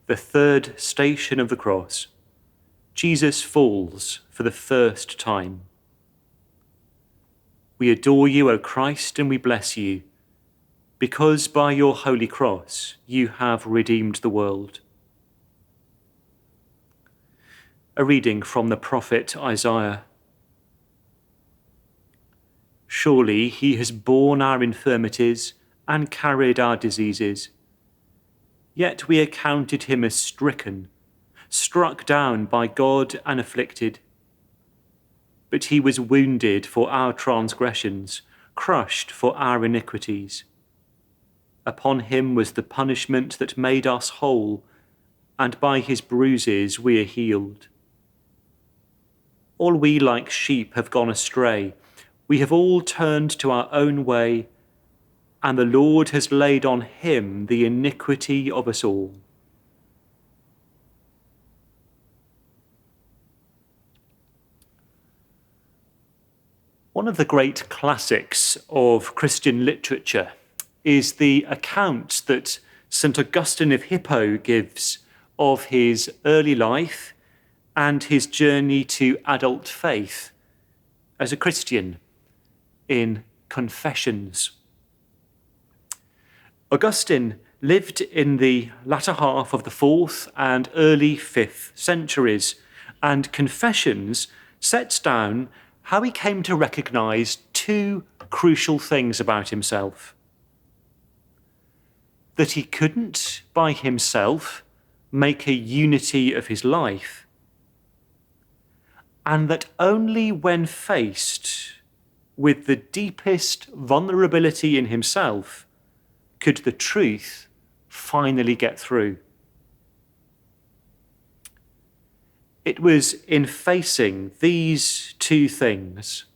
the third station of the cross, Jesus falls for the first time. We adore you, O Christ, and we bless you, because by your holy cross you have redeemed the world. A reading from the prophet Isaiah. Surely he has borne our infirmities and carried our diseases. Yet we accounted him as stricken, struck down by God and afflicted. But he was wounded for our transgressions, crushed for our iniquities. Upon him was the punishment that made us whole, and by his bruises we are healed. All we like sheep have gone astray. We have all turned to our own way, and the Lord has laid on him the iniquity of us all. One of the great classics of Christian literature is the account that St. Augustine of Hippo gives of his early life and his journey to adult faith as a Christian in Confessions. Augustine lived in the latter half of the 4th and early 5th centuries, and Confessions sets down how he came to recognize two crucial things about himself. That he couldn't, by himself, make a unity of his life, and that only when faced with the deepest vulnerability in himself could the truth finally get through. It was in facing these two things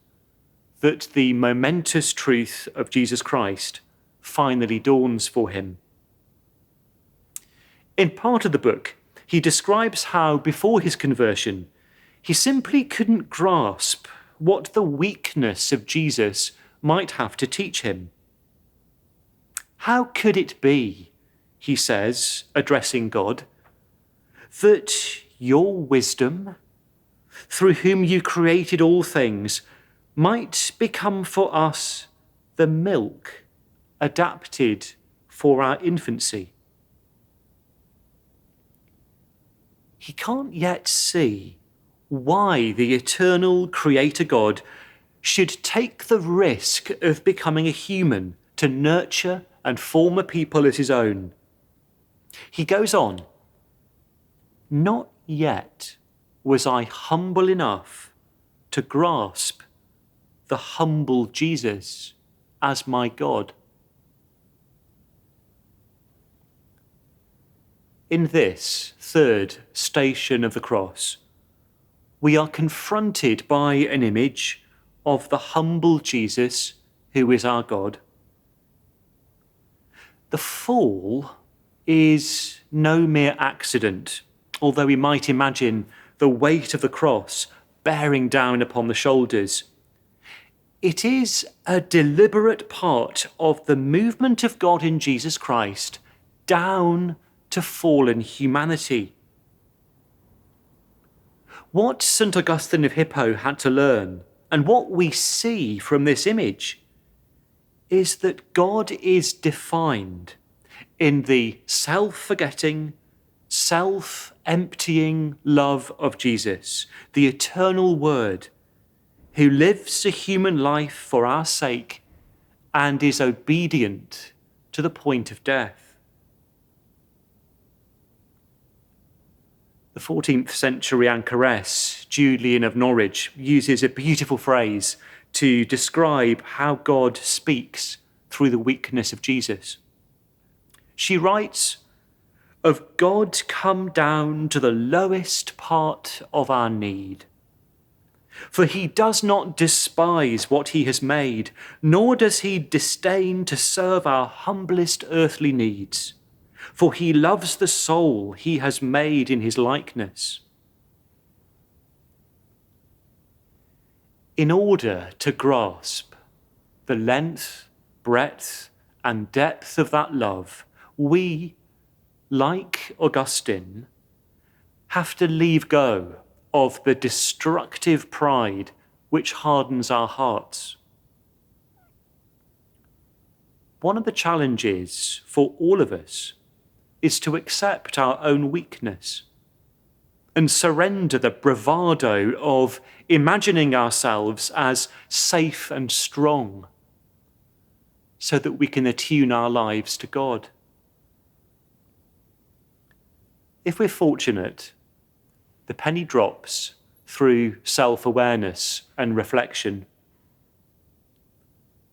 that the momentous truth of Jesus Christ finally dawns for him. In part of the book, he describes how before his conversion, he simply couldn't grasp what the weakness of Jesus might have to teach him. How could it be, he says, addressing God, that your wisdom, through whom you created all things, might become for us the milk adapted for our infancy? He can't yet see why the eternal Creator God should take the risk of becoming a human to nurture and form a people as his own. He goes on, "Not yet was I humble enough to grasp the humble Jesus as my God." In this third station of the cross, we are confronted by an image of the humble Jesus who is our God. The fall is no mere accident, although we might imagine the weight of the cross bearing down upon the shoulders. It is a deliberate part of the movement of God in Jesus Christ down to fallen humanity. What St. Augustine of Hippo had to learn, and what we see from this image, is that God is defined in the self-forgetting, self-emptying love of Jesus, the eternal Word, who lives a human life for our sake and is obedient to the point of death. The 14th century anchoress, Julian of Norwich, uses a beautiful phrase to describe how God speaks through the weakness of Jesus. She writes, "Of God come down to the lowest part of our need. For he does not despise what he has made, nor does he disdain to serve our humblest earthly needs. For he loves the soul he has made in his likeness." In order to grasp the length, breadth, and depth of that love, we, like Augustine, have to leave go of the destructive pride which hardens our hearts. One of the challenges for all of us is to accept our own weakness and surrender the bravado of imagining ourselves as safe and strong so that we can attune our lives to God. If we're fortunate, the penny drops through self-awareness and reflection.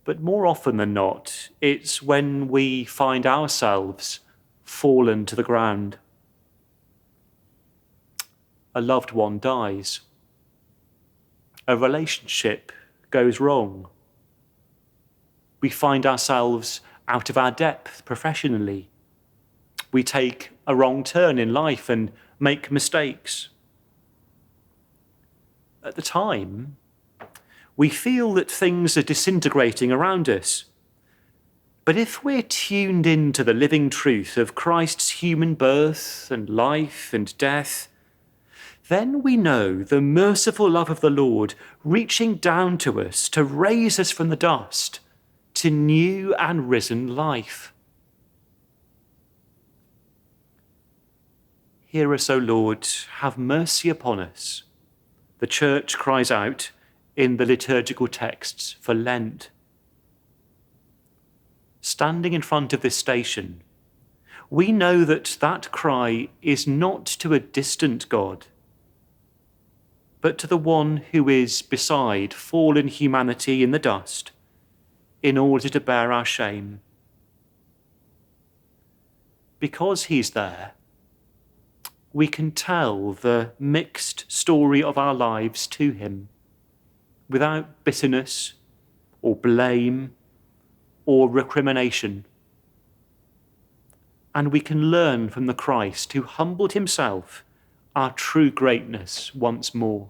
But more often than not, it's when we find ourselves fallen to the ground. A loved one dies. A relationship goes wrong. We find ourselves out of our depth professionally. We take a wrong turn in life and make mistakes. At the time, we feel that things are disintegrating around us. But if we're tuned into the living truth of Christ's human birth and life and death, then we know the merciful love of the Lord reaching down to us to raise us from the dust to new and risen life. Hear us, O Lord, have mercy upon us. The Church cries out in the liturgical texts for Lent. Standing in front of this station, we know that that cry is not to a distant God, but to the one who is beside fallen humanity in the dust, in order to bear our shame. Because he's there, we can tell the mixed story of our lives to him, without bitterness or blame or recrimination. And we can learn from the Christ who humbled himself our true greatness once more.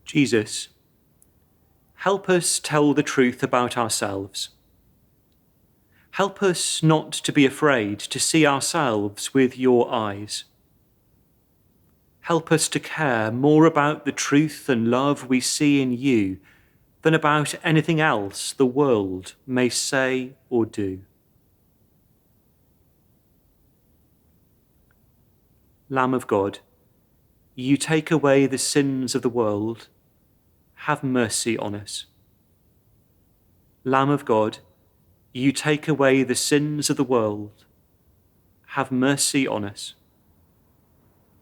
Jesus, help us tell the truth about ourselves. Help us not to be afraid to see ourselves with your eyes. Help us to care more about the truth and love we see in you than about anything else the world may say or do. Lamb of God, you take away the sins of the world. Have mercy on us. Lamb of God, you take away the sins of the world. Have mercy on us.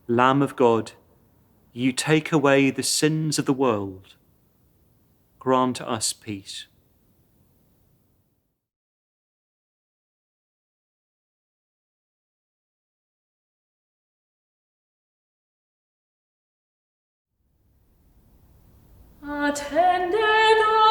Lamb of God, you take away the sins of the world. Grant us peace. Attende Domine.